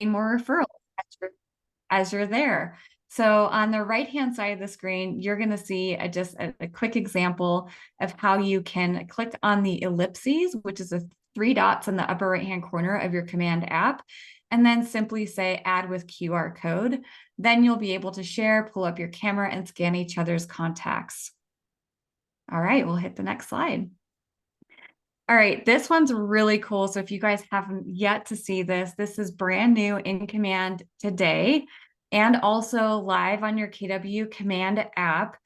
more referrals as you're there. So on the right-hand side of the screen, you're going to see just a quick example of how you can click on the ellipses, which is the three dots in the upper right-hand corner of your command app, and then simply say add with QR code. Then you'll be able to share, pull up your camera, and scan each other's contacts. All right, we'll hit the next slide. All right, this one's really cool. So if you guys haven't yet to see this, this is brand new in Command today and also live on your KW Command app.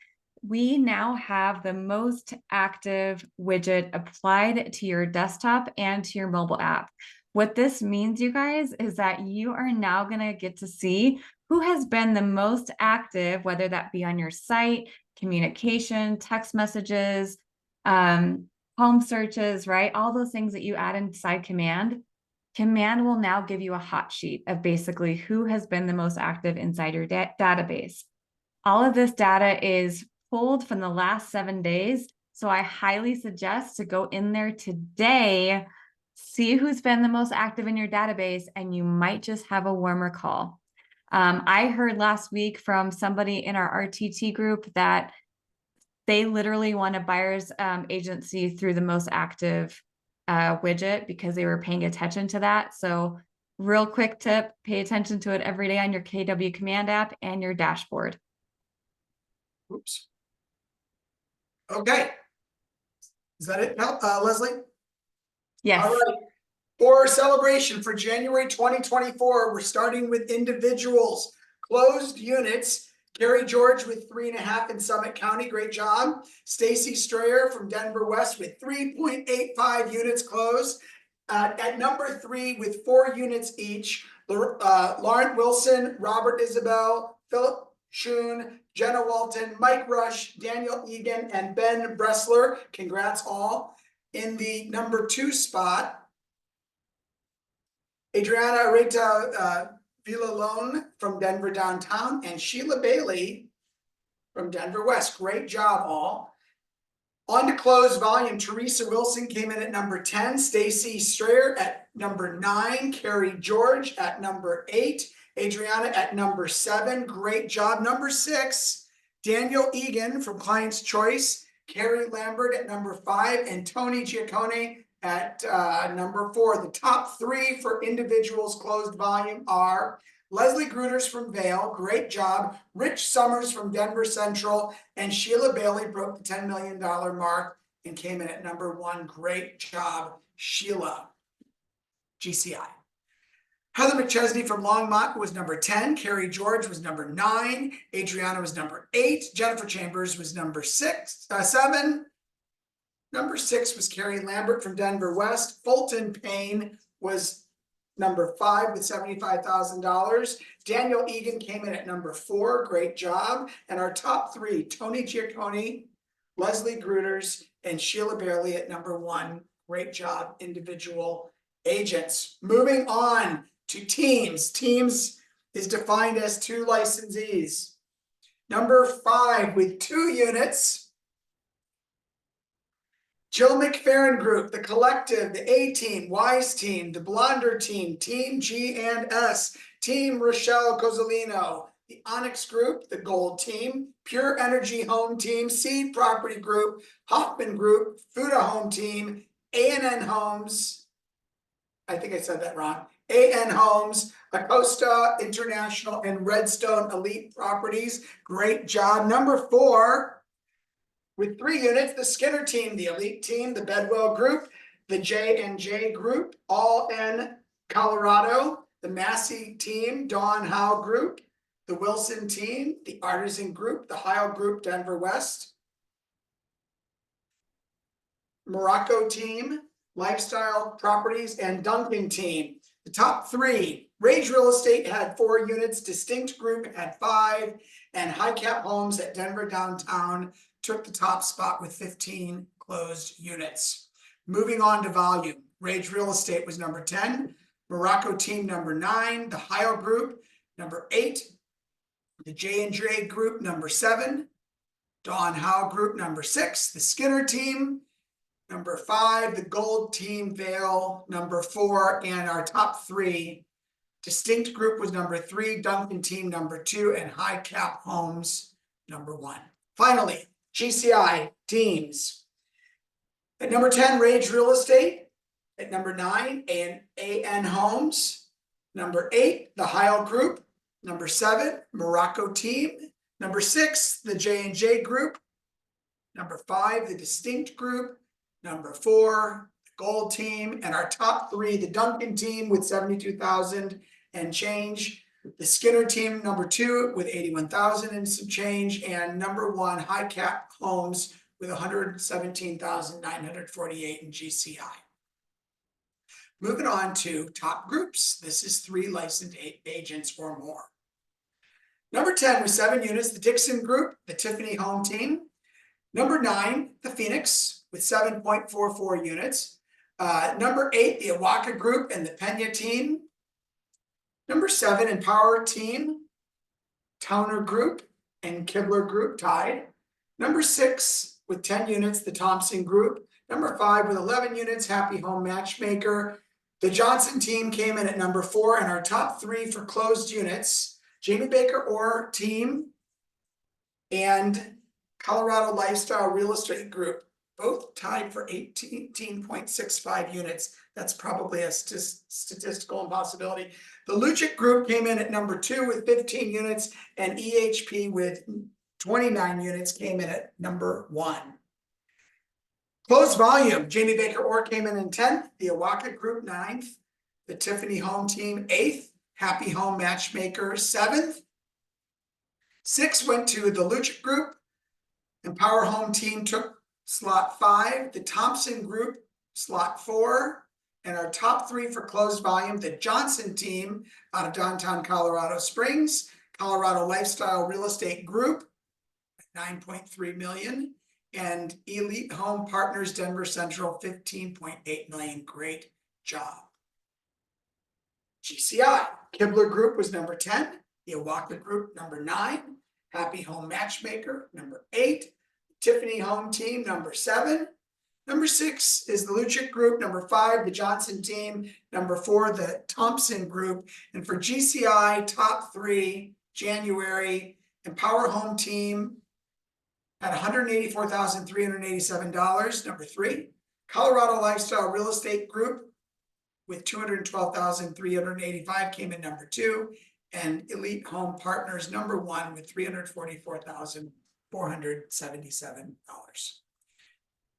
We now have the most active widget applied to your desktop and to your mobile app. What this means, you guys, is that you are now going to get to see who has been the most active, whether that be on your site, communication, text messages, home searches, right? All those things that you add inside Command. Command will now give you a hot sheet of basically who has been the most active inside your database. All of this data is pulled from the last 7 days. So I highly suggest to go in there today, see who's been the most active in your database, and you might just have a warmer call. I heard last week from somebody in our RTT group that they literally won a buyer's agency through the most active widget because they were paying attention to that. So real quick tip, pay attention to it every day on your KW Command app and your dashboard. Oops. Okay. Is that it now, Leslie? Yes. All right. For celebration for January 2024, we're starting with individuals. Closed units. Gary George with 3.5 in Summit County. Great job. Stacy Strayer from Denver West with 3.85 units closed. At number 3 with 4 units each, Lauren Wilson, Robert Isabel, Philip Schoon, Jenna Walton, Mike Rush, Daniel Egan, and Ben Bressler. Congrats all. In the number 2 spot, Adriana Reta Villalone from Denver Downtown and Sheila Bailey from Denver West. Great job all. On to close volume, Teresa Wilson came in at number 10, Stacy Strayer at number 9, Carrie George at number 8, Adriana at number 7. Great job. Number 6, Daniel Egan from Client's Choice, Carrie Lambert at number 5, and Tony Giaccone at number 4. The top 3 for individuals closed volume are Leslie Gruters from Vail, great job. Rich Summers from Denver Central, and Sheila Bailey broke the $10 million mark and came in at number 1. Great job, Sheila. GCI. Heather McChesney from Longmont was number 10. Carrie George was number 9. Adriana was number 8. Jennifer Chambers was number 7. Number 6 was Carrie Lambert from Denver West. Fulton Payne was number 5 with $75,000. Daniel Egan came in at number 4. Great job. And our top 3, Tony Giaccone, Leslie Gruters, and Sheila Bailey at number 1. Great job, individual agents. Moving on to teams. Teams is defined as 2 licensees. Number 5 with 2 units. Jill McFerrin Group, The Collective, the A-Team, Wise Team, the Blonder Team, Team G&S, Team Rochelle Cozzolino, the Onyx Group, the Gold Team, Pure Energy Home Team, Seed Property Group, Hoffman Group, Fuda Home Team, A&N Homes, I think I said that wrong, A.N. Homes, Acosta International, and Redstone Elite Properties. Great job. Number 4, with 3 units, the Skinner Team, the Elite Team, the Bedwell Group, the J&J Group, all in Colorado, the Massey Team, Dawn Howe Group, the Wilson Team, the Artisan Group, the Heil Group, Denver West, Morocco Team, Lifestyle Properties, and Duncan Team. The top 3, Rage Real Estate had 4 units, Distinct Group had 5, and High Cap Homes at Denver Downtown took the top spot with 15 closed units. Moving on to volume, Rage Real Estate was number 10, Morocco Team number 9, the Heil Group number 8, the J&J Group number 7, Dawn Howe Group number 6, the Skinner Team number 5, the Gold Team Vail number 4, and our top 3 Distinct Group was number 3, Duncan Team number 2, and High Cap Homes number 1. Finally, GCI teams. At number 10, Rage Real Estate. At number 9, AN Homes. Number 8, the Heil Group. Number 7, Morocco Team. Number 6, the J&J Group. Number 5, the Distinct Group. Number 4, the Gold Team. And our top 3, the Duncan Team with 72,000 and change. The Skinner Team, number 2, with 81,000 and some change. And number 1, High Cap Homes with 117,948 in GCI. Moving on to top groups. This is 3 licensed agents or more. Number 10 with 7 units, the Dixon Group, the Tiffany Home Team. Number 9, the Phoenix with 7.44 units. Number 8, the Awaka Group and the Pena Team. Number 7, Empower Team, Towner Group and Kibler Group tied. Number 6 with 10 units, the Thompson Group. Number 5 with 11 units, Happy Home Matchmaker. The Johnson Team came in at number 4, and our top 3 for closed units, Jamie Baker Orr Team and Colorado Lifestyle Real Estate Group, both tied for 18.65 units. That's probably a statistical impossibility. The Lucic Group came in at number 2 with 15 units, and EHP with 29 units came in at number 1. Closed volume, Jamie Baker Orr came in 10th, the Awaka Group 9th, the Tiffany Home Team 8th, Happy Home Matchmaker 7th. 6 went to the Lucic Group. Empower Home Team took slot 5, the Thompson Group slot 4, and our top 3 for closed volume, the Johnson Team out of downtown Colorado Springs, Colorado Lifestyle Real Estate Group, 9.3 million, and Elite Home Partners Denver Central, 15.8 million. Great job. GCI, Kibler Group was number 10, the Awaka Group number 9, Happy Home Matchmaker number 8, Tiffany Home Team number 7. Number 6 is the Lucic Group. Number 5, the Johnson Team. Number 4, the Thompson Group. And for GCI, top 3, January, Empower Home Team at $184,387. Number 3, Colorado Lifestyle Real Estate Group with $212,385 came in number 2. And Elite Home Partners number 1 with $344,477.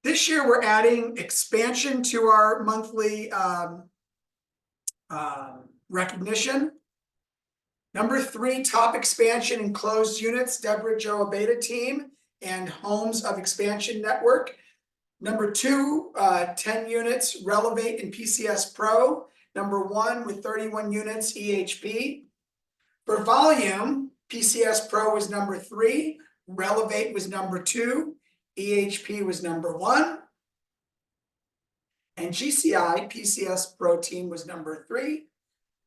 This year, we're adding expansion to our monthly recognition. Number 3, top expansion in closed units, Deborah Jo Abeda Team and Homes of Expansion Network. Number 2, 10 units, Relevate and PCS Pro. Number 1 with 31 units, EHP. For volume, PCS Pro was number 3, Relevate was number 2, EHP was number 1, and GCI PCS Pro Team was number 3,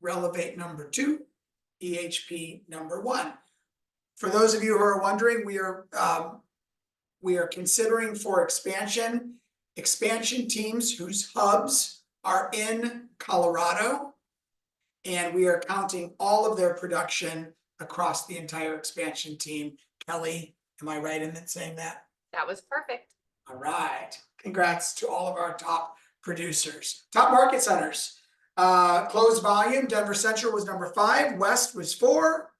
Relevate number 2, EHP number 1. For those of you who are wondering, we are considering for expansion teams whose hubs are in Colorado, and we are counting all of their production across the entire expansion team. Kelly, am I right in saying that? That was perfect. All right. Congrats to all of our top producers. Top market centers. Closed volume, Denver Central was number 5, West was 4,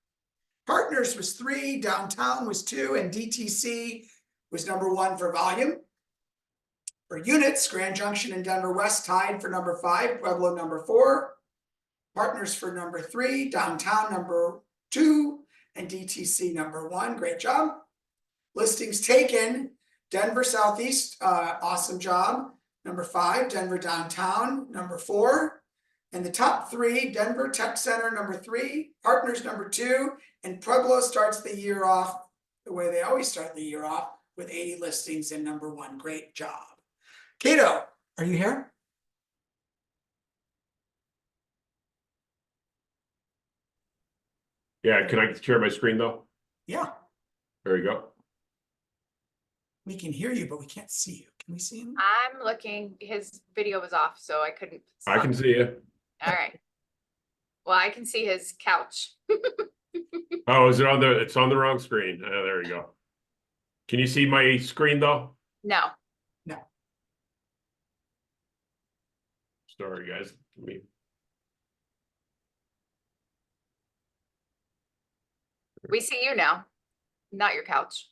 Partners was 3, Downtown was 2, and DTC was number 1 for volume. For units, Grand Junction and Denver West tied for number 5, Pueblo number 4, Partners for number 3, Downtown number 2, and DTC number 1. Great job. Listings taken, Denver Southeast, awesome job. Number 5, Denver Downtown, number 4. And the top 3, Denver Tech Center, number 3, Partners, number 2, and Pueblo starts the year off the way they always start the year off with 80 listings and number 1. Great job. Cato, are you here? Yeah, can I share my screen though? Yeah, There you go. we can hear you, but we can't see you. Can we see him? I'm looking, his video was off, so I couldn't. I can see you. All right. Well, I can see his couch. Oh, is it on the, it's on the wrong screen. There you go. Can you see my screen though? No. Sorry, guys. Let me- We see you now, not your couch.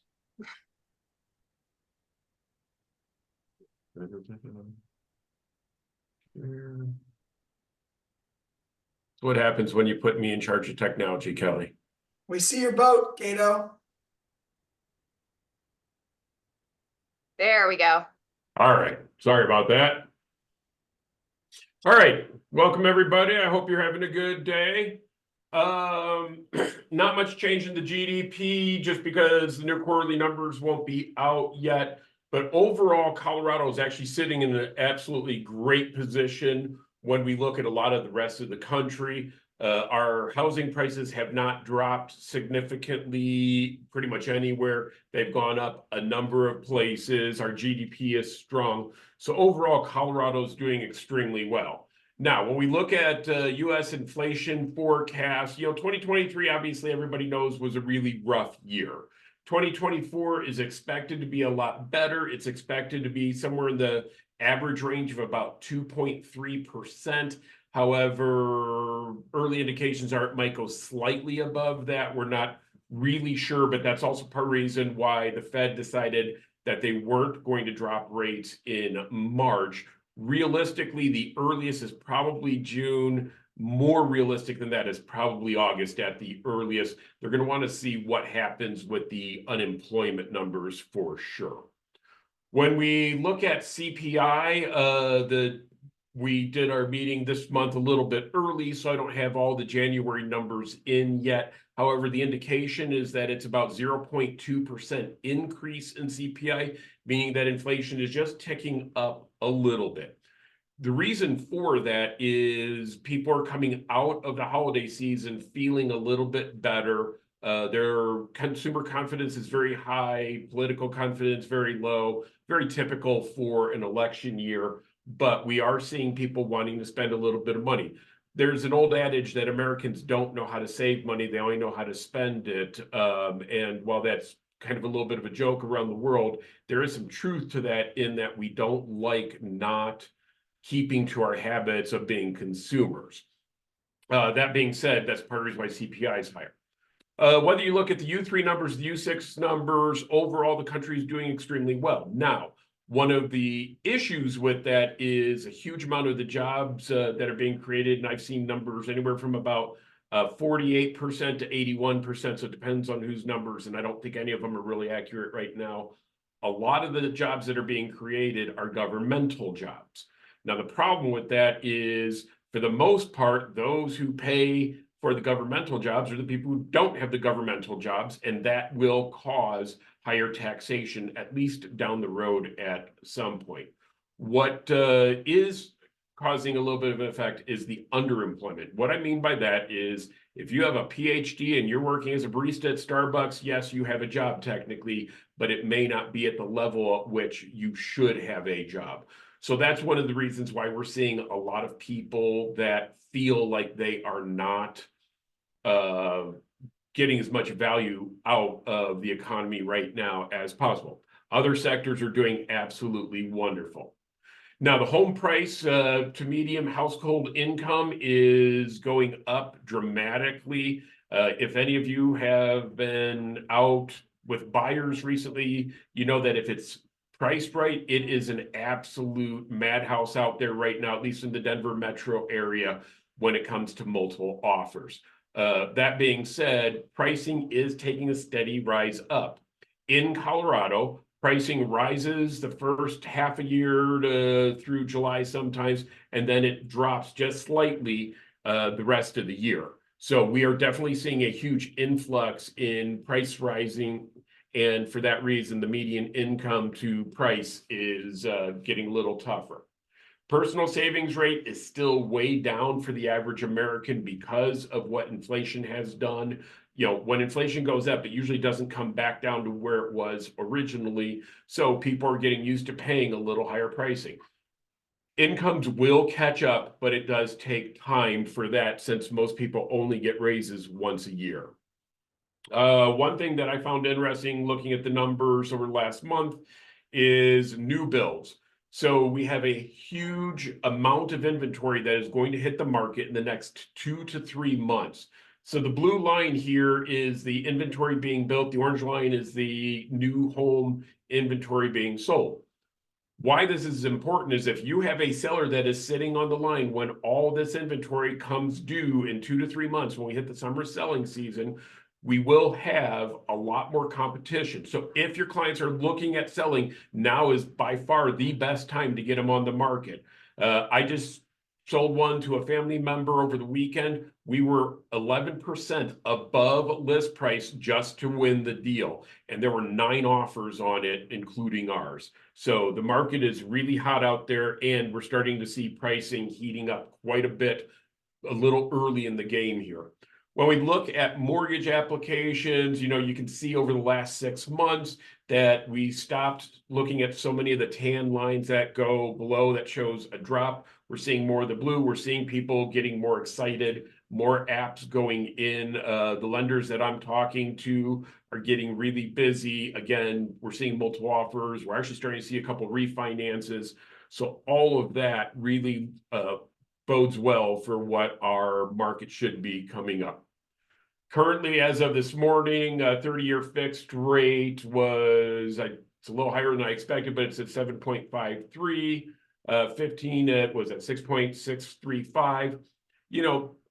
What happens when you put me in charge of technology, Kelly? We see your boat, Gato. There we go. All right. Sorry about that. All right. Welcome, everybody. I hope you're having a good day. Not much change in the GDP just because the new quarterly numbers won't be out yet. But overall, Colorado is actually sitting in an absolutely great position when we look at a lot of the rest of the country. Our housing prices have not dropped significantly pretty much anywhere. They've gone up a number of places. Our GDP is strong. So overall, Colorado is doing extremely well. Now, when we look at U.S. inflation forecast, 2023, obviously everybody knows was a really rough year. 2024 is expected to be a lot better. It's expected to be somewhere in the average range of about 2.3%. However, early indications are it might go slightly above that. We're not really sure, but that's also part of the reason why the Fed decided that they weren't going to drop rates in March. Realistically, the earliest is probably June. More realistic than that is probably August at the earliest. They're going to want to see what happens with the unemployment numbers for sure. When we look at CPI, we did our meeting this month a little bit early, so I don't have all the January numbers in yet. However, the indication is that it's about 0.2% increase in CPI, meaning that inflation is just ticking up a little bit. The reason for that is people are coming out of the holiday season feeling a little bit better. Their consumer confidence is very high, political confidence very low, very typical for an election year. But we are seeing people wanting to spend a little bit of money. There's an old adage that Americans don't know how to save money, they only know how to spend it. And while that's kind of a little bit of a joke around the world, there is some truth to that in that we don't like not keeping to our habits of being consumers. That being said, that's part of the reason why CPI is higher. Whether you look at the U3 numbers, the U6 numbers, overall, the country is doing extremely well. Now, one of the issues with that is a huge amount of the jobs that are being created, and I've seen numbers anywhere from about 48% to 81%, so it depends on whose numbers, and I don't think any of them are really accurate right now. A lot of the jobs that are being created are governmental jobs. Now, the problem with that is, for the most part, those who pay for the governmental jobs are the people who don't have the governmental jobs, and that will cause higher taxation, at least down the road at some point. What is causing a little bit of an effect is the underemployment. What I mean by that is, if you have a PhD and you're working as a barista at Starbucks, yes, you have a job technically, but it may not be at the level at which you should have a job. So that's one of the reasons why we're seeing a lot of people that feel like they are not getting as much value out of the economy right now as possible. Other sectors are doing absolutely wonderful. Now, the home price to medium household income is going up dramatically. If any of you have been out with buyers recently, you know that if it's priced right, it is an absolute madhouse out there right now, at least in the Denver metro area, when it comes to multiple offers. That being said, pricing is taking a steady rise up. In Colorado, pricing rises the first half a year through July sometimes, and then it drops just slightly the rest of the year. So we are definitely seeing a huge influx in price rising, and for that reason, the median income to price is getting a little tougher. Personal savings rate is still way down for the average American because of what inflation has done. When inflation goes up, it usually doesn't come back down to where it was originally. So people are getting used to paying a little higher pricing. Incomes will catch up, but it does take time for that since most people only get raises once a year. One thing that I found interesting looking at the numbers over the last month is new builds. So we have a huge amount of inventory that is going to hit the market in the next 2 to 3 months. So the blue line here is the inventory being built. The orange line is the new home inventory being sold. Why this is important is if you have a seller that is sitting on the line when all this inventory comes due in 2 to 3 months, when we hit the summer selling season, we will have a lot more competition. So if your clients are looking at selling, now is by far the best time to get them on the market. I just sold one to a family member over the weekend. We were 11% above list price just to win the deal. And there were 9 offers on it, including ours. So the market is really hot out there, and we're starting to see pricing heating up quite a bit a little early in the game here. When we look at mortgage applications, you can see over the last 6 months that we stopped looking at so many of the tan lines that go below that shows a drop. We're seeing more of the blue. We're seeing people getting more excited, more apps going in. The lenders that I'm talking to are getting really busy. Again, we're seeing multiple offers. We're actually starting to see a couple refinances. So all of that really bodes well for what our market should be coming up. Currently, as of this morning, 30-year fixed rate was, it's a little higher than I expected, but it's at 7.53. 15, it was at 6.635.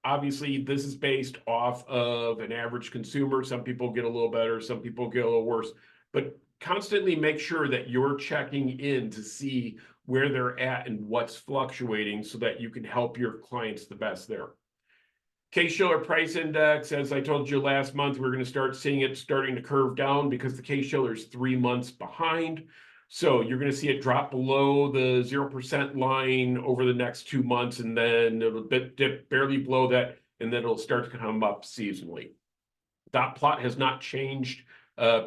Obviously, this is based off of an average consumer. Some people get a little better, some people get a little worse, but constantly make sure that you're checking in to see where they're at and what's fluctuating so that you can help your clients the best there. Case-Shiller price index, as I told you last month, we're going to start seeing it starting to curve down because the Case-Shiller is 3 months behind. So you're going to see it drop below the 0% line over the next 2 months, and then it'll dip barely below that, and then it'll start to come up seasonally. Dot plot has not changed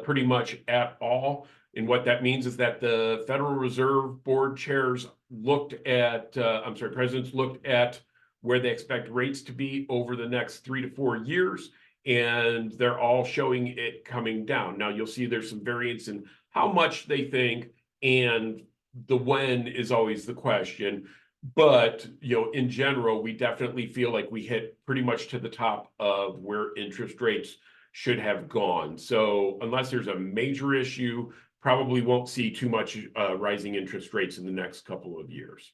pretty much at all. And what that means is that the Federal Reserve Board chairs presidents looked at where they expect rates to be over the next 3 to 4 years, and they're all showing it coming down. Now you'll see there's some variance in how much they think, and the when is always the question. But in general, we definitely feel like we hit pretty much to the top of where interest rates should have gone. So unless there's a major issue, probably won't see too much rising interest rates in the next couple of years.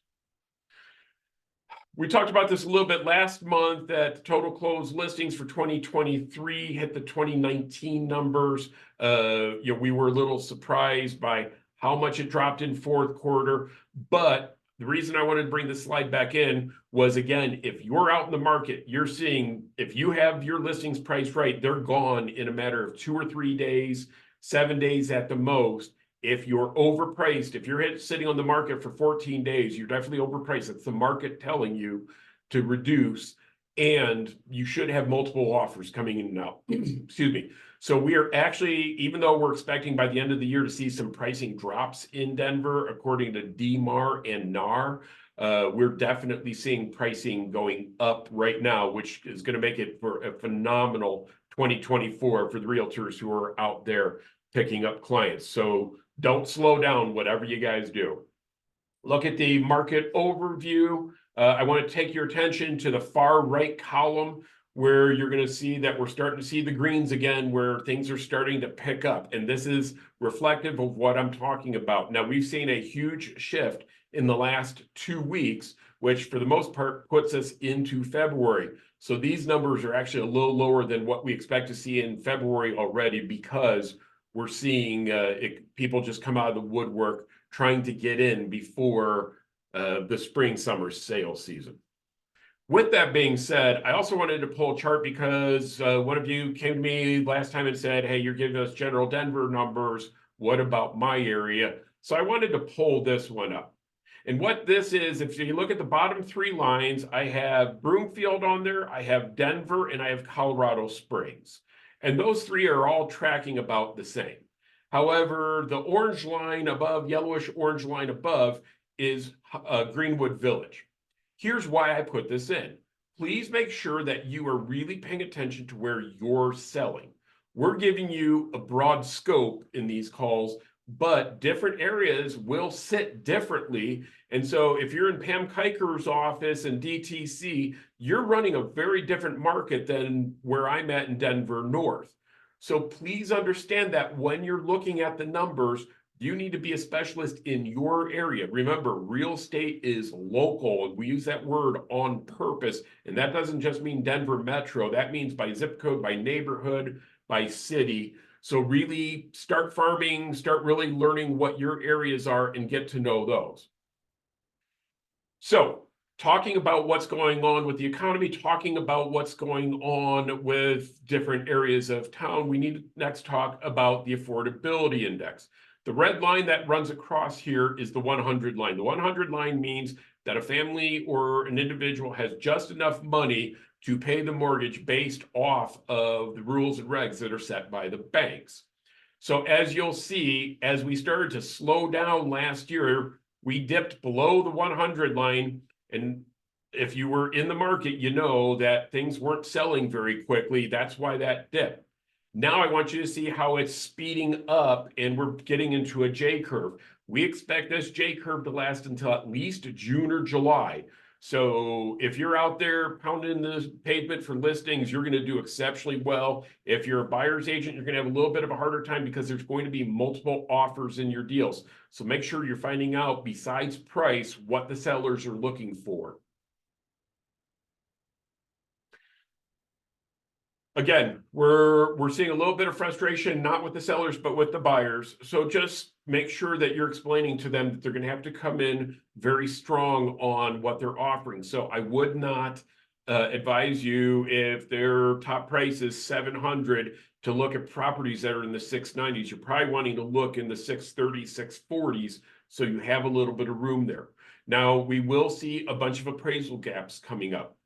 We talked about this a little bit last month, that total closed listings for 2023 hit the 2019 numbers. We were a little surprised by how much it dropped in fourth quarter. But the reason I wanted to bring this slide back in was, again, if you're out in the market, you're seeing, if you have your listings priced right, they're gone in a matter of 2 or 3 days, 7 days at the most. If you're overpriced, if you're sitting on the market for 14 days, you're definitely overpriced. It's the market telling you to reduce, and you should have multiple offers coming in and out. Excuse me. So we are actually, even though we're expecting by the end of the year to see some pricing drops in Denver, according to DMAR and NAR, we're definitely seeing pricing going up right now, which is going to make it for a phenomenal 2024 for the realtors who are out there picking up clients. So don't slow down, whatever you guys do. Look at the market overview. I want to take your attention to the far right column, where you're going to see that we're starting to see the greens again, where things are starting to pick up. And this is reflective of what I'm talking about. Now, we've seen a huge shift in the last 2 weeks, which for the most part puts us into February. So these numbers are actually a little lower than what we expect to see in February already, because we're seeing people just come out of the woodwork trying to get in before the spring-summer sales season. With that being said, I also wanted to pull a chart because one of you came to me last time and said, hey, you're giving us general Denver numbers. What about my area? So I wanted to pull this one up. And what this is, if you look at the bottom 3 lines, I have Broomfield on there, I have Denver, and I have Colorado Springs. And those 3 are all tracking about the same. However, the orange line above, yellowish orange line above, is Greenwood Village. Here's why I put this in. Please make sure that you are really paying attention to where you're selling. We're giving you a broad scope in these calls, but different areas will sit differently. And so if you're in Pam Kiker's office in DTC, you're running a very different market than where I'm at in Denver North. So please understand that when you're looking at the numbers, you need to be a specialist in your area. Remember, real estate is local, and we use that word on purpose. And that doesn't just mean Denver Metro. That means by zip code, by neighborhood, by city. So really start farming, start really learning what your areas are and get to know those. So talking about what's going on with the economy, talking about what's going on with different areas of town, we need to next talk about the affordability index. The red line that runs across here is the 100 line. The 100 line means that a family or an individual has just enough money to pay the mortgage based off of the rules and regs that are set by the banks. So as you'll see, as we started to slow down last year, we dipped below the 100 line. And if you were in the market, you know that things weren't selling very quickly. That's why that dipped. Now I want you to see how it's speeding up and we're getting into a J curve. We expect this J curve to last until at least June or July. So if you're out there pounding the pavement for listings, you're going to do exceptionally well. If you're a buyer's agent, you're going to have a little bit of a harder time because there's going to be multiple offers in your deals. So make sure you're finding out, besides price, what the sellers are looking for. Again, we're seeing a little bit of frustration, not with the sellers, but with the buyers. So just make sure that you're explaining to them that they're going to have to come in very strong on what they're offering. So I would not advise you, if their top price is 700, to look at properties that are in the 690s. You're probably wanting to look in the 630s, 640s, so you have a little bit of room there. Now, we will see a bunch of appraisal gaps coming up.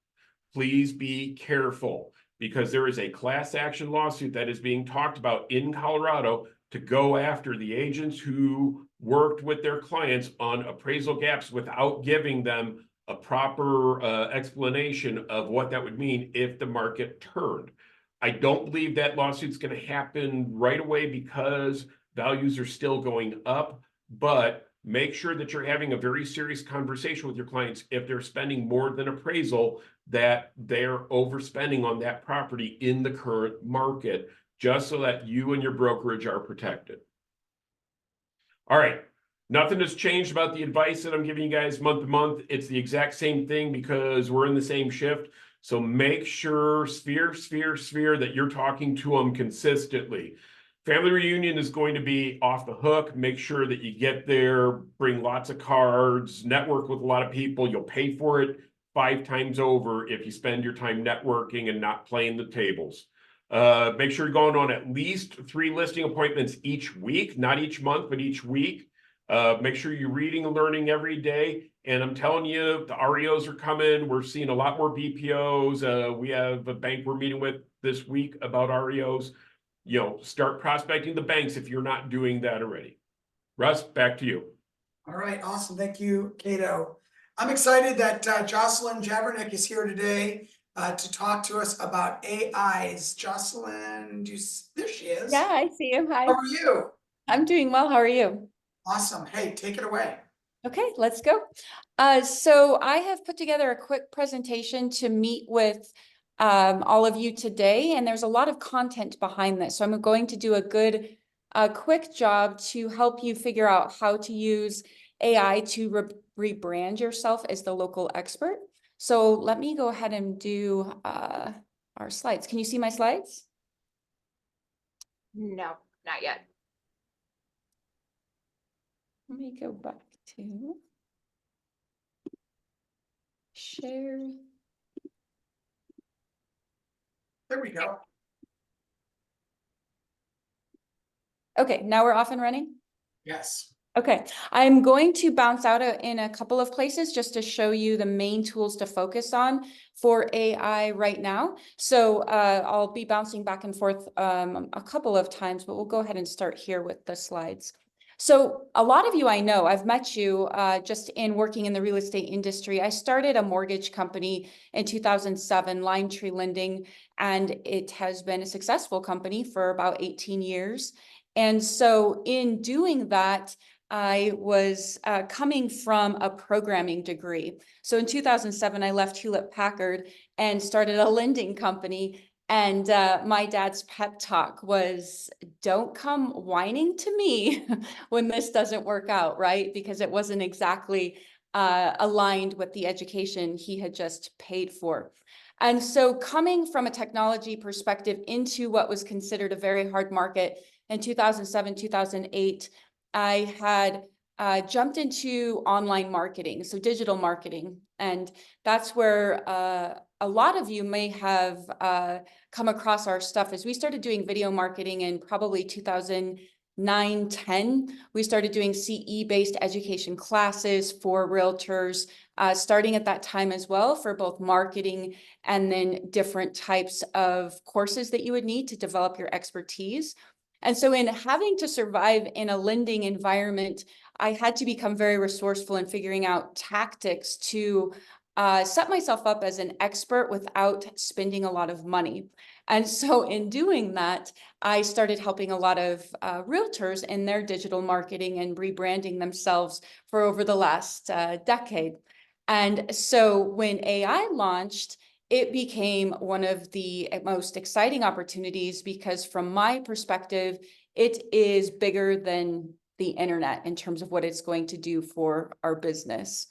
Please be careful, because there is a class action lawsuit that is being talked about in Colorado to go after the agents who worked with their clients on appraisal gaps without giving them a proper explanation of what that would mean if the market turned. I don't believe that lawsuit's going to happen right away because values are still going up, but make sure that you're having a very serious conversation with your clients if they're spending more than appraisal, that they're overspending on that property in the current market, just so that you and your brokerage are protected. All right. Nothing has changed about the advice that I'm giving you guys month to month. It's the exact same thing because we're in the same shift. So make sure, sphere, that you're talking to them consistently. Family reunion is going to be off the hook. Make sure that you get there, bring lots of cards, network with a lot of people. You'll pay for it 5 times over if you spend your time networking and not playing the tables. Make sure you're going on at least 3 listing appointments each week, not each month, but each week. Make sure you're reading and learning every day. And I'm telling you, the REOs are coming. We're seeing a lot more BPOs. We have a bank we're meeting with this week about REOs. You know, start prospecting the banks if you're not doing that already. Russ, back to you. All right, awesome. Thank you, Cato. I'm excited that Jocelyn Javernick is here today to talk to us about AIs. Jocelyn, there she is. Yeah, I see you. Hi. How are you? I'm doing well. How are you? Awesome. Hey, take it away. Okay, let's go. So I have put together a quick presentation to meet with all of you today, and there's a lot of content behind this. So I'm going to do a quick job to help you figure out how to use AI to rebrand yourself as the local expert. So let me go ahead and do our slides. Can you see my slides? No, not yet. Let me go back to share. There we go. Okay, now we're off and running. Yes. Okay, I'm going to bounce out in a couple of places just to show you the main tools to focus on for AI right now. So I'll be bouncing back and forth a couple of times, but we'll go ahead and start here with the slides. So a lot of you I know, I've met you just in working in the real estate industry. I started a mortgage company in 2007, Lime Tree Lending, and it has been a successful company for about 18 years. And so in doing that, I was coming from a programming degree. So in 2007, I left Hewlett Packard and started a lending company. And my dad's pep talk was, don't come whining to me when this doesn't work out, right? Because it wasn't exactly aligned with the education he had just paid for. And so coming from a technology perspective into what was considered a very hard market in 2007, 2008, I had jumped into online marketing, so digital marketing. And that's where a lot of you may have come across our stuff as we started doing video marketing in probably 2009, 10. We started doing CE-based education classes for realtors, starting at that time as well for both marketing and then different types of courses that you would need to develop your expertise. And so in having to survive in a lending environment, I had to become very resourceful in figuring out tactics to set myself up as an expert without spending a lot of money. And so in doing that, I started helping a lot of realtors in their digital marketing and rebranding themselves for over the last decade. And so when AI launched, it became one of the most exciting opportunities because from my perspective, it is bigger than the internet in terms of what it's going to do for our business.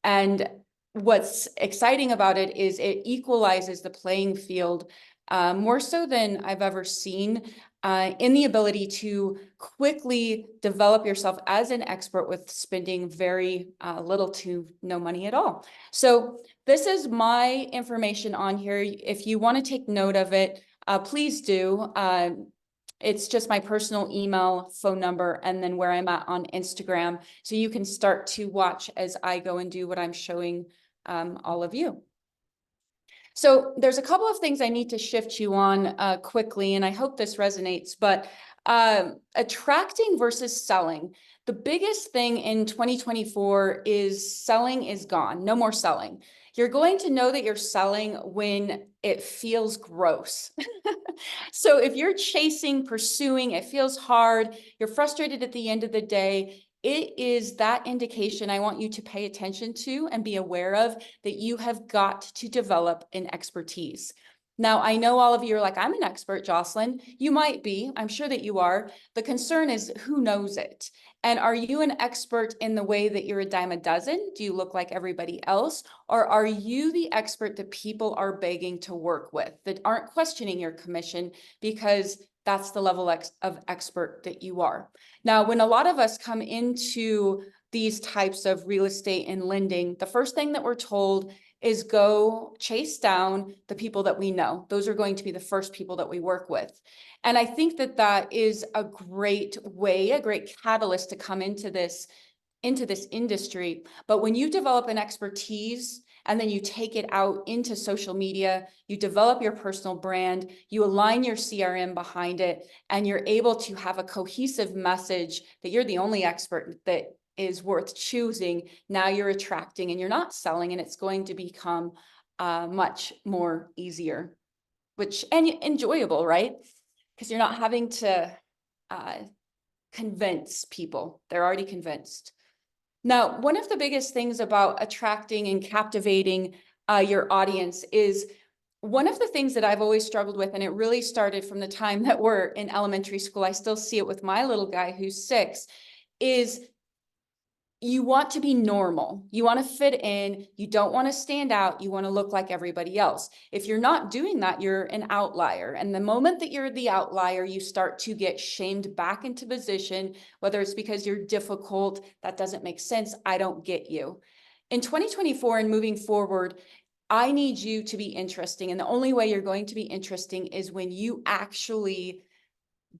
And what's exciting about it is it equalizes the playing field more so than I've ever seen in the ability to quickly develop yourself as an expert with spending very little to no money at all. So this is my information on here. If you want to take note of it, please do. It's just my personal email, phone number, and then where I'm at on Instagram. So you can start to watch as I go and do what I'm showing all of you. So there's a couple of things I need to shift you on quickly, and I hope this resonates, but attracting versus selling. The biggest thing in 2024 is selling is gone. No more selling. You're going to know that you're selling when it feels gross. So if you're chasing, pursuing, it feels hard, you're frustrated at the end of the day, it is that indication I want you to pay attention to and be aware of that you have got to develop an expertise. Now, I know all of you are like, I'm an expert, Jocelyn. You might be. I'm sure that you are. The concern is who knows it? And are you an expert in the way that you're a dime a dozen? Do you look like everybody else? Or are you the expert that people are begging to work with, that aren't questioning your commission because that's the level of expert that you are? Now, when a lot of us come into these types of real estate and lending, the first thing that we're told is go chase down the people that we know. Those are going to be the first people that we work with. And I think that that is a great way, a great catalyst to come into this industry. But when you develop an expertise and then you take it out into social media, you develop your personal brand, you align your CRM behind it, and you're able to have a cohesive message that you're the only expert that is worth choosing. Now you're attracting and you're not selling, and it's going to become much more easier, and enjoyable, right? Because you're not having to convince people. They're already convinced. Now, one of the biggest things about attracting and captivating your audience is one of the things that I've always struggled with, and it really started from the time that we're in elementary school, I still see it with my little guy who's 6, is you want to be normal. You want to fit in. You don't want to stand out. You want to look like everybody else. If you're not doing that, you're an outlier. And the moment that you're the outlier, you start to get shamed back into position, whether it's because you're difficult, that doesn't make sense, I don't get you. In 2024 and moving forward, I need you to be interesting. And the only way you're going to be interesting is when you actually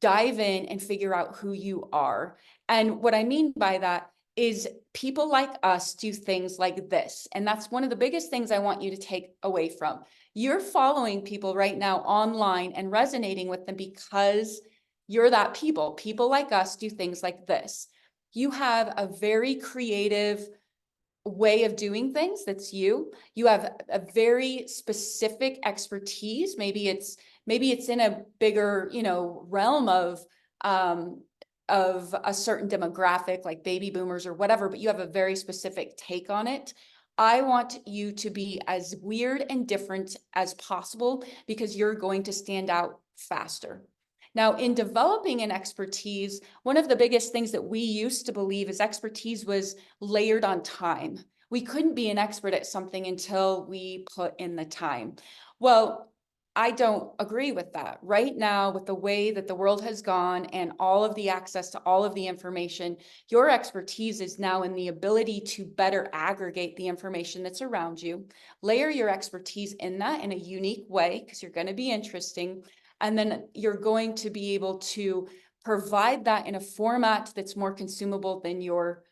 dive in and figure out who you are. And what I mean by that is people like us do things like this. And that's one of the biggest things I want you to take away from. You're following people right now online and resonating with them because you're that people. People like us do things like this. You have a very creative way of doing things. That's you. You have a very specific expertise. Maybe it's in a bigger, realm of a certain demographic like baby boomers or whatever, but you have a very specific take on it. I want you to be as weird and different as possible because you're going to stand out faster. Now, in developing an expertise, one of the biggest things that we used to believe is expertise was layered on time. We couldn't be an expert at something until we put in the time. Well, I don't agree with that. Right now, with the way that the world has gone and all of the access to all of the information, your expertise is now in the ability to better aggregate the information that's around you, layer your expertise in that in a unique way, because you're going to be interesting. And then you're going to be able to provide that in a format that's more consumable than your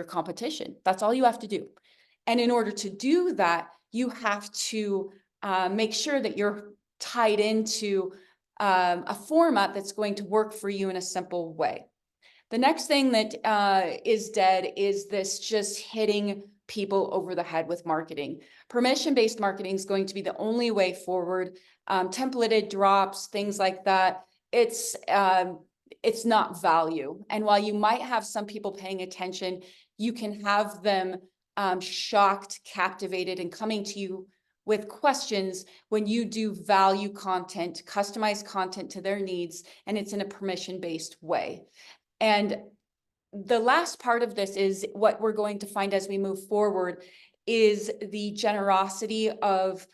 competition. That's all you have to do. And in order to do that, you have to make sure that you're tied into a format that's going to work for you in a simple way. The next thing that is dead is this just hitting people over the head with marketing. Permission-based marketing is going to be the only way forward. Templated drops, things like that. It's not value. And while you might have some people paying attention, you can have them shocked, captivated, and coming to you with questions when you do value content, customized content to their needs, and it's in a permission-based way. And the last part of this is what we're going to find as we move forward is the generosity of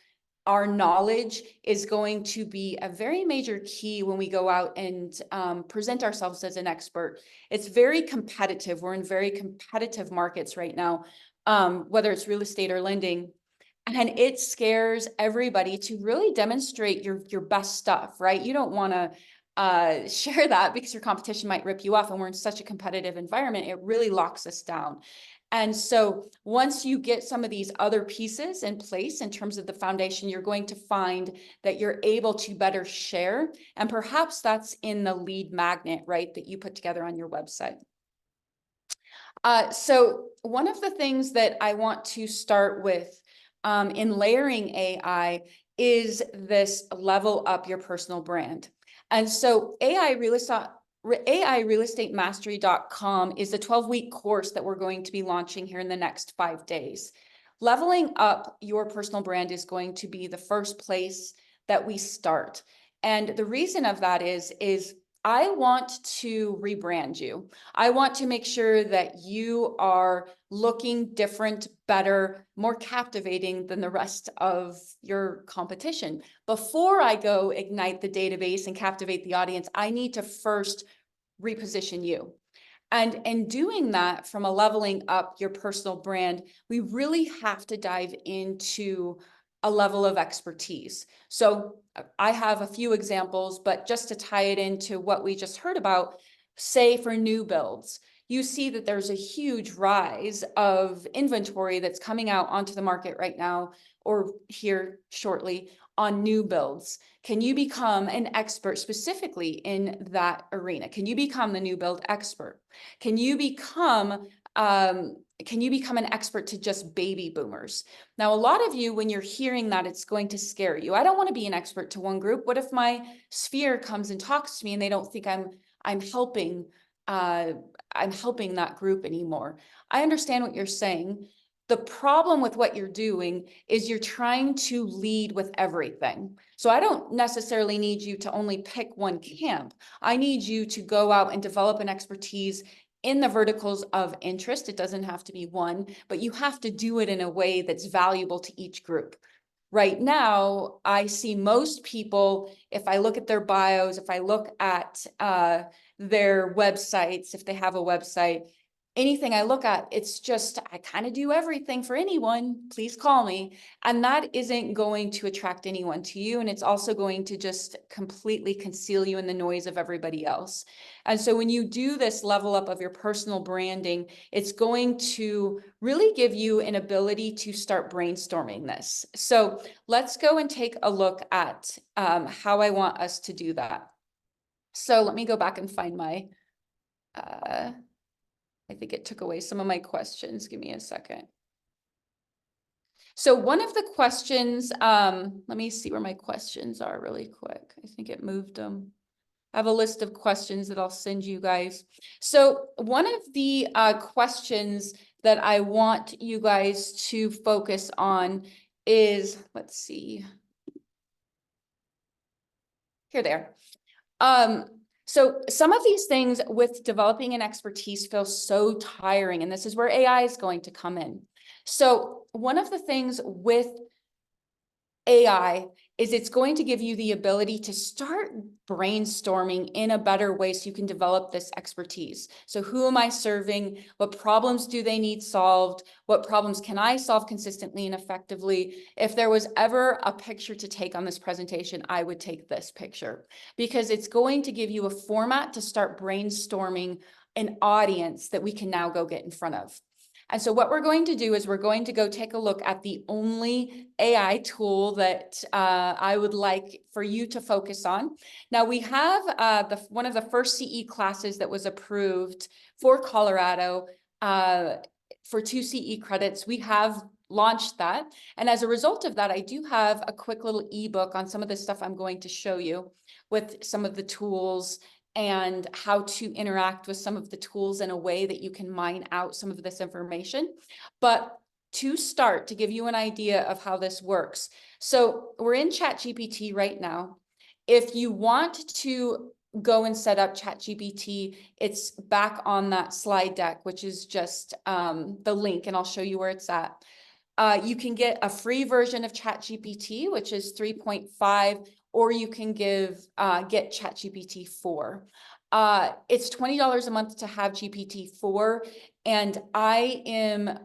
our knowledge is going to be a very major key when we go out and present ourselves as an expert. It's very competitive. We're in very competitive markets right now, whether it's real estate or lending. And it scares everybody to really demonstrate your best stuff, right? You don't want to share that because your competition might rip you off, and we're in such a competitive environment, it really locks us down. And so once you get some of these other pieces in place in terms of the foundation, you're going to find that you're able to better share. And perhaps that's in the lead magnet, right, that you put together on your website. So one of the things that I want to start with in layering AI is this level up your personal brand. And so AIrealestatemastery.com is a 12-week course that we're going to be launching here in the next 5 days. Leveling up your personal brand is going to be the first place that we start. And the reason of that is I want to rebrand you. I want to make sure that you are looking different, better, more captivating than the rest of your competition. Before I go ignite the database and captivate the audience, I need to first reposition you. And in doing that, from a leveling up your personal brand, we really have to dive into a level of expertise. So I have a few examples, but just to tie it into what we just heard about, say for new builds, you see that there's a huge rise of inventory that's coming out onto the market right now, or here shortly, on new builds. Can you become an expert specifically in that arena? Can you become the new build expert? Can you become an expert to just baby boomers? Now, a lot of you, when you're hearing that, it's going to scare you. I don't want to be an expert to one group. What if my sphere comes and talks to me and they don't think I'm helping that group anymore? I understand what you're saying. The problem with what you're doing is you're trying to lead with everything. So I don't necessarily need you to only pick one camp. I need you to go out and develop an expertise in the verticals of interest. It doesn't have to be one, but you have to do it in a way that's valuable to each group. Right now, I see most people, if I look at their bios, if I look at their websites, if they have a website, anything I look at, it's just, I kind of do everything for anyone, please call me. And that isn't going to attract anyone to you. And it's also going to just completely conceal you in the noise of everybody else. And so when you do this level up of your personal branding, it's going to really give you an ability to start brainstorming this. So let's go and take a look at how I want us to do that. So let me go back and find my I think it took away some of my questions. Give me a second. So one of the questions, let me see where my questions are really quick. I think it moved them. I have a list of questions that I'll send you guys. So one of the questions that I want you guys to focus on is, let's see. Here they are. So some of these things with developing an expertise feel so tiring, and this is where AI is going to come in. So one of the things with AI is it's going to give you the ability to start brainstorming in a better way so you can develop this expertise. So who am I serving? What problems do they need solved? What problems can I solve consistently and effectively? If there was ever a picture to take on this presentation, I would take this picture because it's going to give you a format to start brainstorming an audience that we can now go get in front of. And so what we're going to do is we're going to go take a look at the only AI tool that I would like for you to focus on. Now we have one of the first CE classes that was approved for Colorado for 2 CE credits. We have launched that. And as a result of that, I do have a quick little ebook on some of the stuff I'm going to show you with some of the tools and how to interact with some of the tools in a way that you can mine out some of this information. But to start, to give you an idea of how this works. So we're in ChatGPT right now. If you want to go and set up ChatGPT, it's back on that slide deck, which is just the link, and I'll show you where it's at. You can get a free version of ChatGPT, which is 3.5, or you can get ChatGPT 4. It's $20 a month to have GPT-4, and I am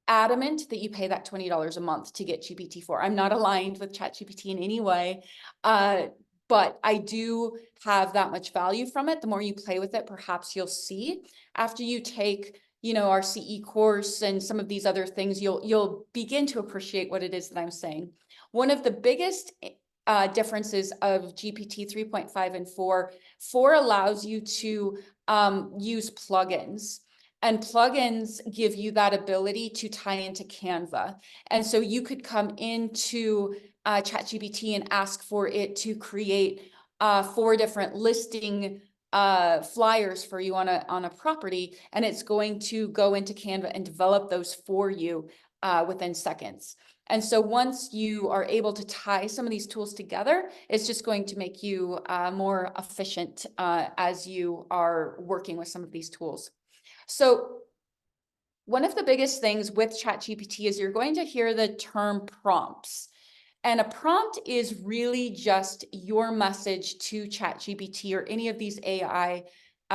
adamant that you pay that $20 a month to get GPT-4. I'm not aligned with ChatGPT in any way, but I do have that much value from it. The more you play with it, perhaps you'll see after you take our CE course and some of these other things, you'll begin to appreciate what it is that I'm saying. One of the biggest differences of GPT 3.5 and 4 allows you to use plugins. And plugins give you that ability to tie into Canva. And so you could come into ChatGPT and ask for it to create 4 different listing flyers for you on a property, and it's going to go into Canva and develop those for you within seconds. And so once you are able to tie some of these tools together, it's just going to make you more efficient as you are working with some of these tools. So one of the biggest things with ChatGPT is you're going to hear the term prompts. And a prompt is really just your message to ChatGPT or any of these AI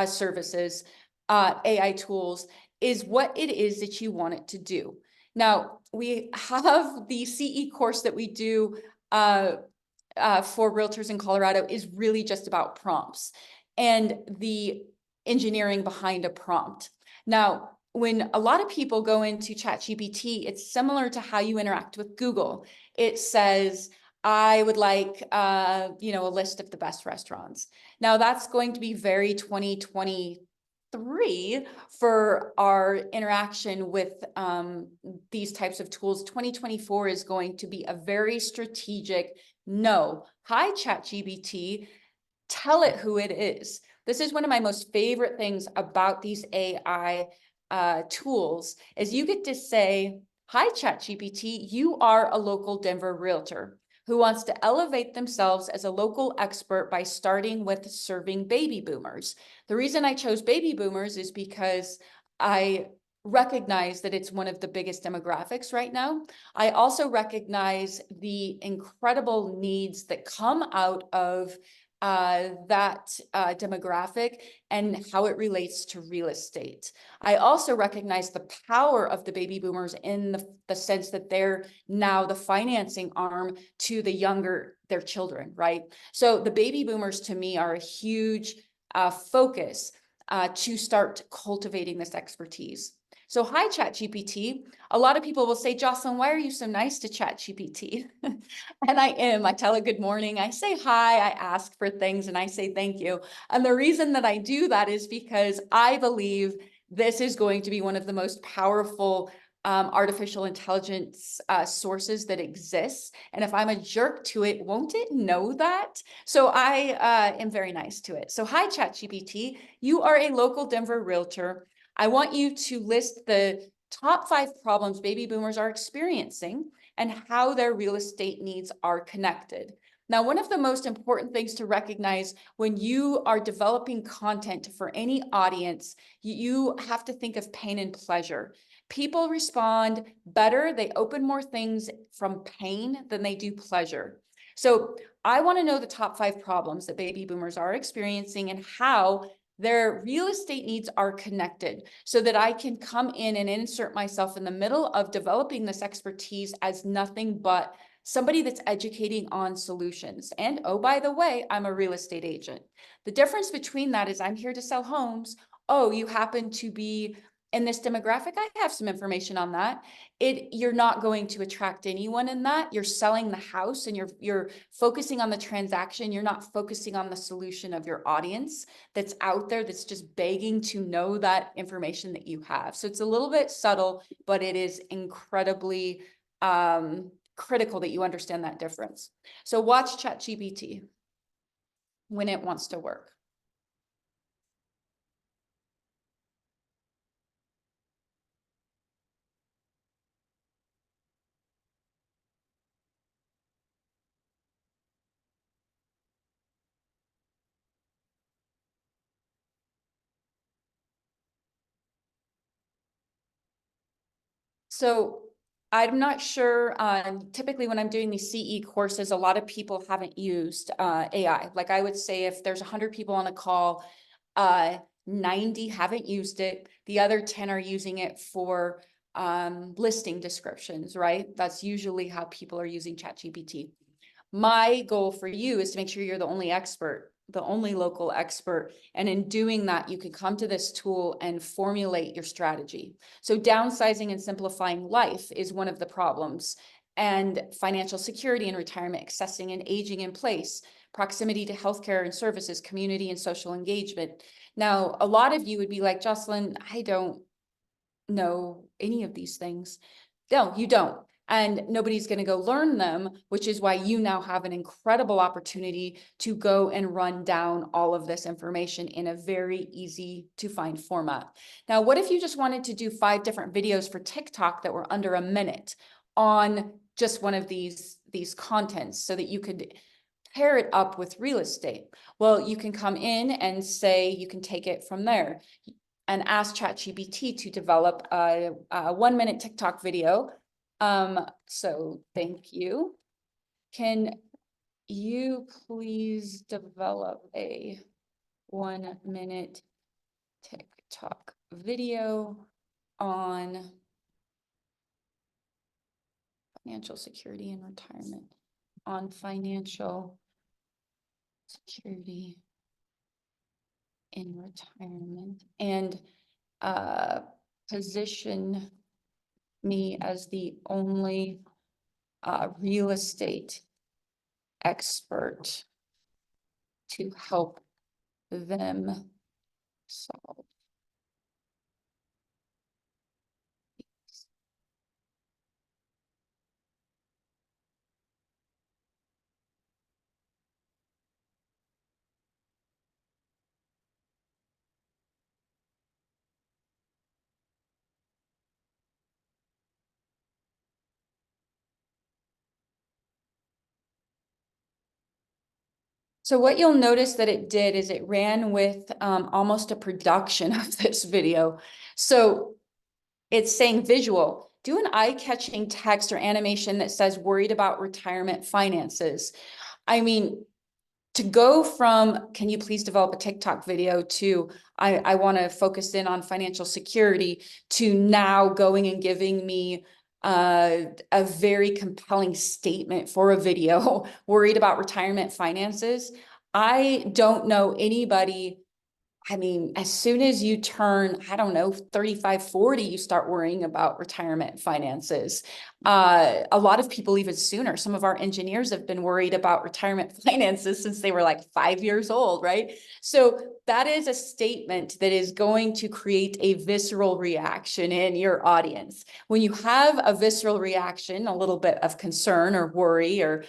services, AI tools, is what it is that you want it to do. Now, we have the CE course that we do for realtors in Colorado is really just about prompts and the engineering behind a prompt. Now, when a lot of people go into ChatGPT, it's similar to how you interact with Google. It says, I would like, a list of the best restaurants. Now that's going to be very 2023 for our interaction with these types of tools. 2024 is going to be a very strategic, no, hi ChatGPT, tell it who it is. This is one of my most favorite things about these AI tools is you get to say, hi, ChatGPT, you are a local Denver realtor who wants to elevate themselves as a local expert by starting with serving baby boomers. The reason I chose baby boomers is because I recognize that it's one of the biggest demographics right now. I also recognize the incredible needs that come out of that demographic and how it relates to real estate. I also recognize the power of the baby boomers in the sense that they're now the financing arm to their children, right? So the baby boomers to me are a huge focus to start cultivating this expertise. So hi, ChatGPT. A lot of people will say, Jocelyn, why are you so nice to ChatGPT? And I am. I tell it good morning. I say hi. I ask for things and I say thank you. And the reason that I do that is because I believe this is going to be one of the most powerful artificial intelligence sources that exists. And if I'm a jerk to it, won't it know that? So I am very nice to it. So hi, ChatGPT. You are a local Denver realtor. I want you to list the top 5 problems baby boomers are experiencing and how their real estate needs are connected. Now, one of the most important things to recognize when you are developing content for any audience, you have to think of pain and pleasure. People respond better, they open more things from pain than they do pleasure. So I want to know the top 5 problems that baby boomers are experiencing and how their real estate needs are connected so that I can come in and insert myself in the middle of developing this expertise as nothing but somebody that's educating on solutions. And oh, by the way, I'm a real estate agent. The difference between that is I'm here to sell homes. Oh, you happen to be in this demographic, I have some information on that. You're not going to attract anyone in that. You're selling the house and you're focusing on the transaction. You're not focusing on the solution of your audience that's out there that's just begging to know that information that you have. So it's a little bit subtle, but it is incredibly critical that you understand that difference. So watch ChatGPT when it wants to work. So I'm not sure, typically when I'm doing these CE courses, a lot of people haven't used AI. Like I would say if there's 100 people on a call, 90 haven't used it. The other 10 are using it for listing descriptions, right? That's usually how people are using ChatGPT. My goal for you is to make sure you're the only expert, the only local expert. And in doing that, you can come to this tool and formulate your strategy. So downsizing and simplifying life is one of the problems. And financial security and retirement, accessing and aging in place, proximity to healthcare and services, community and social engagement. Now, a lot of you would be like, Jocelyn, I don't know any of these things. No, you don't. And nobody's going to go learn them, which is why you now have an incredible opportunity to go and run down all of this information in a very easy to find format. Now, what if you just wanted to do 5 different videos for TikTok that were under a minute on just one of these contents so that you could pair it up with real estate? Well, you can come in and say, you can take it from there and ask ChatGPT to develop a 1-minute TikTok video. So thank you. Can you please develop a 1-minute TikTok video on financial security and retirement? On financial security in retirement, and position me as the only real estate expert to help them solve. So what you'll notice that it did is it ran with almost a production of this video. So it's saying visual, do an eye-catching text or animation that says worried about retirement finances. I mean, to go from, can you please develop a TikTok video, to I want to focus in on financial security, to now going and giving me a very compelling statement for a video worried about retirement finances. I don't know anybody I mean, as soon as you turn, I don't know, 35, 40, you start worrying about retirement finances. A lot of people even sooner. Some of our engineers have been worried about retirement finances since they were like 5 years old, right? So that is a statement that is going to create a visceral reaction in your audience. When you have a visceral reaction, a little bit of concern or worry or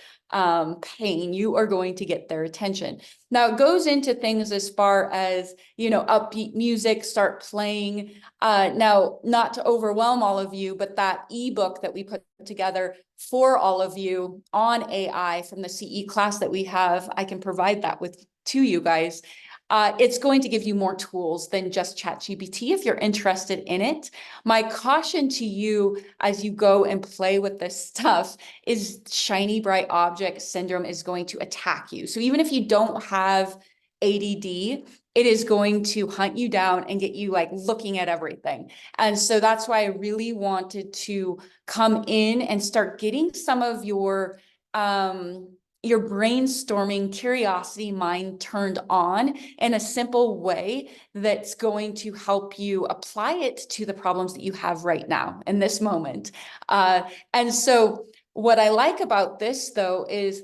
pain, you are going to get their attention. Now it goes into things as far as, you know, upbeat music, start playing. Now, not to overwhelm all of you, but that ebook that we put together for all of you on AI from the CE class that we have, I can provide that to you guys. It's going to give you more tools than just ChatGPT if you're interested in it. My caution to you as you go and play with this stuff is shiny bright object syndrome is going to attack you. So even if you don't have ADD, it is going to hunt you down and get you like looking at everything. And so that's why I really wanted to come in and start getting some of your brainstorming curiosity mind turned on in a simple way that's going to help you apply it to the problems that you have right now in this moment. And so what I like about this though is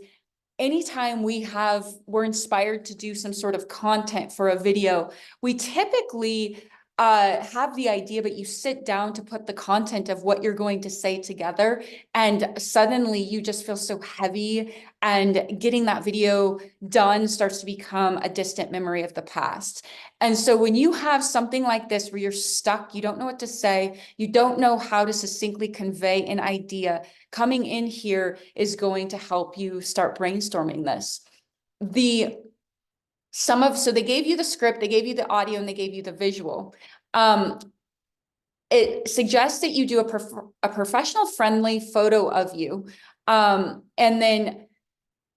anytime we're inspired to do some sort of content for a video, we typically have the idea, but you sit down to put the content of what you're going to say together, and suddenly you just feel so heavy, and getting that video done starts to become a distant memory of the past. And so when you have something like this where you're stuck, you don't know what to say, you don't know how to succinctly convey an idea, coming in here is going to help you start brainstorming this. So they gave you the script, they gave you the audio, and they gave you the visual. It suggests that you do a professional friendly photo of you. And then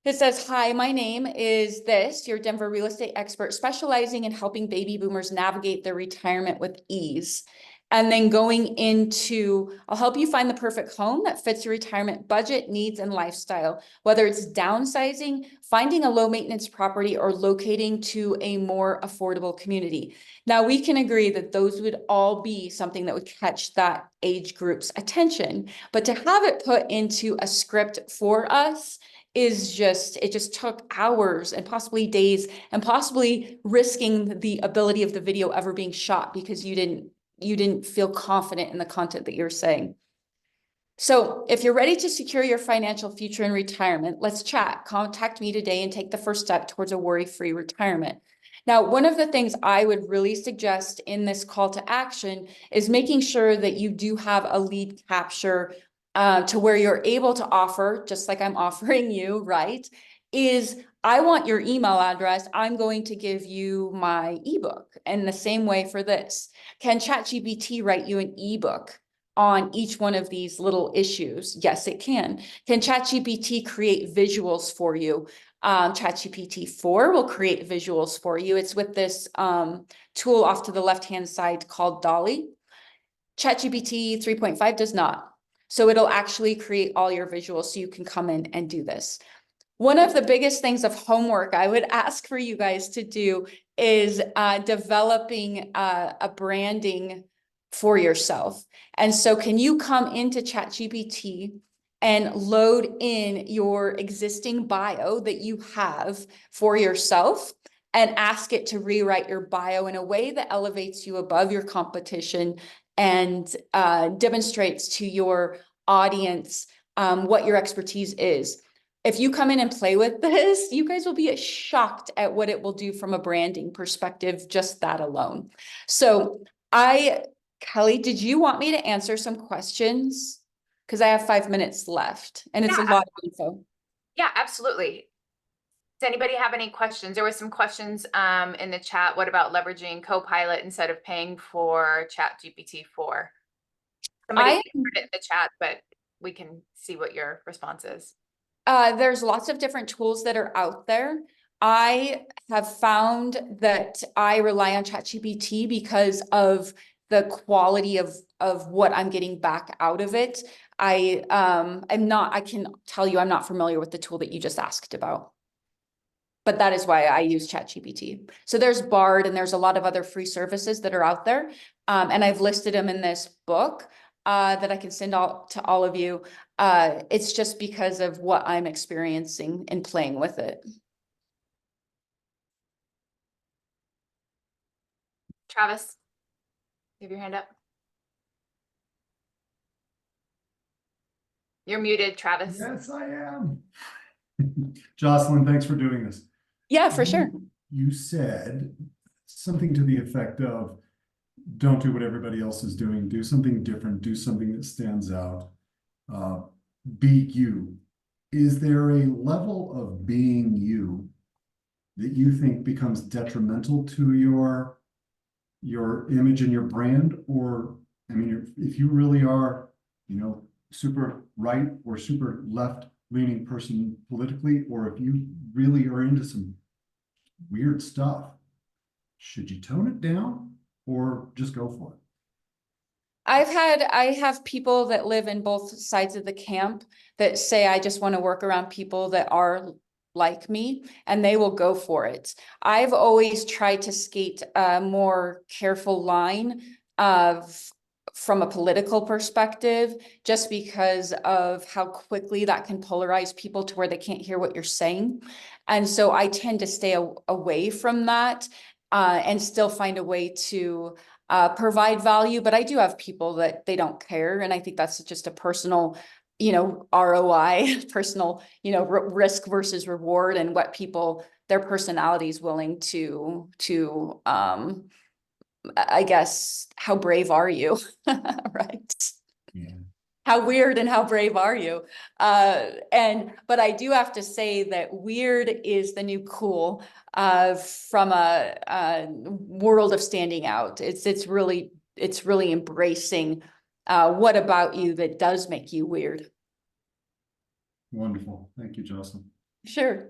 it says, hi, my name is this, your Denver real estate expert specializing in helping baby boomers navigate their retirement with ease. And then going into, I'll help you find the perfect home that fits your retirement budget, needs, and lifestyle, whether it's downsizing, finding a low maintenance property, or locating to a more affordable community. Now we can agree that those would all be something that would catch that age group's attention, but to have it put into a script for us is it just took hours and possibly days, and possibly risking the ability of the video ever being shot because you didn't feel confident in the content that you're saying. So if you're ready to secure your financial future in retirement, let's chat. Contact me today and take the first step towards a worry-free retirement. Now, one of the things I would really suggest in this call to action is making sure that you do have a lead capture to where you're able to offer, just like I'm offering you, right? Is I want your email address. I'm going to give you my ebook. And the same way for this. Can ChatGPT write you an ebook on each one of these little issues? Yes, it can. Can ChatGPT create visuals for you? ChatGPT 4 will create visuals for you. It's with this tool off to the left-hand side called Dolly. ChatGPT 3.5 does not. So it'll actually create all your visuals so you can come in and do this. One of the biggest things of homework I would ask for you guys to do is developing a branding for yourself. And so can you come into ChatGPT and load in your existing bio that you have for yourself and ask it to rewrite your bio in a way that elevates you above your competition and demonstrates to your audience what your expertise is. If you come in and play with this, you guys will be shocked at what it will do from a branding perspective, just that alone. So Kelly, did you want me to answer some questions? Because I have 5 minutes left and it's a lot of info. Yeah, absolutely. Does anybody have any questions? There were some questions in the chat. What about leveraging Copilot instead of paying for ChatGPT 4? Somebody answered it in the chat, but we can see what your response is. There's lots of different tools that are out there. I have found that I rely on ChatGPT because of the quality of what I'm getting back out of it. I can tell you I'm not familiar with the tool that you just asked about. But that is why I use ChatGPT. So there's Bard and there's a lot of other free services that are out there. And I've listed them in this book that I can send to all of you. It's just because of what I'm experiencing and playing with it. Travis, you have your hand up. You're muted, Travis. Yes, I am. Jocelyn, thanks for doing this. Yeah, for sure. You said something to the effect of, don't do what everybody else is doing, do something different, do something that stands out. Be you. Is there a level of being you that you think becomes detrimental to your image and your brand? Or, I mean, if you really are, super right or super left leaning person politically, or if you really are into some weird stuff, should you tone it down or just go for it? I have people that live in both sides of the camp that say, I just want to work around people that are like me, and they will go for it. I've always tried to skate a more careful line from a political perspective, just because of how quickly that can polarize people to where they can't hear what you're saying. And so I tend to stay away from that and still find a way to provide value. But I do have people that they don't care. And I think that's just a personal, ROI, personal, risk versus reward, and what people, their personality is willing to I guess, how brave are you? Right. Yeah. How weird and how brave are you? But I do have to say that weird is the new cool from a world of standing out. It's really embracing what about you that does make you weird. Wonderful. Thank you, Jocelyn. Sure.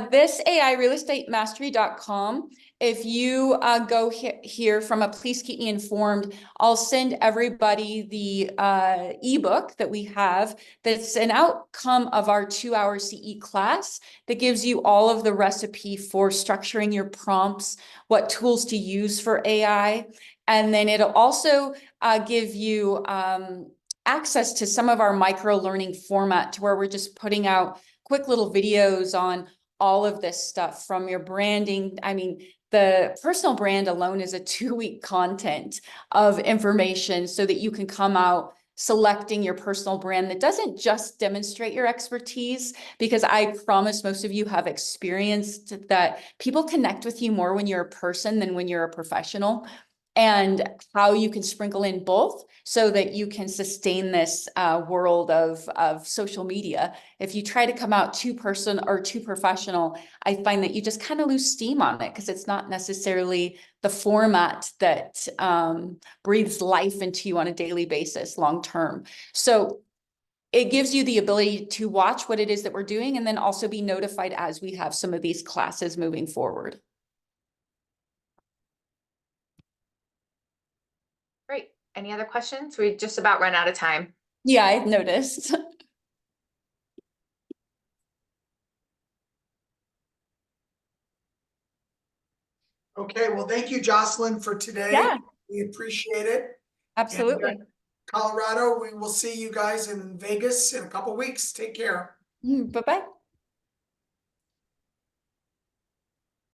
This AI realestateMastery.com. If you go here from a Please Keep Me Informed, I'll send everybody the ebook that we have that's an outcome of our 2-hour CE class that gives you all of the recipe for structuring your prompts, what tools to use for AI. And then it'll also give you access to some of our micro learning format, to where we're just putting out quick little videos on all of this stuff from your branding. I mean, the personal brand alone is a 2-week content of information so that you can come out selecting your personal brand that doesn't just demonstrate your expertise, because I promise most of you have experienced that people connect with you more when you're a person than when you're a professional, and how you can sprinkle in both so that you can sustain this world of social media. If you try to come out too person or too professional, I find that you just kind of lose steam on it, because it's not necessarily the format that breathes life into you on a daily basis long term. So it gives you the ability to watch what it is that we're doing, and then also be notified as we have some of these classes moving forward. Great. Any other questions? We just about run out of time. Yeah, I've noticed. Okay, well, thank you, Jocelyn, for today. Yeah. We appreciate it. Absolutely. Colorado, we will see you guys in Vegas in a couple weeks. Take care. Bye-bye.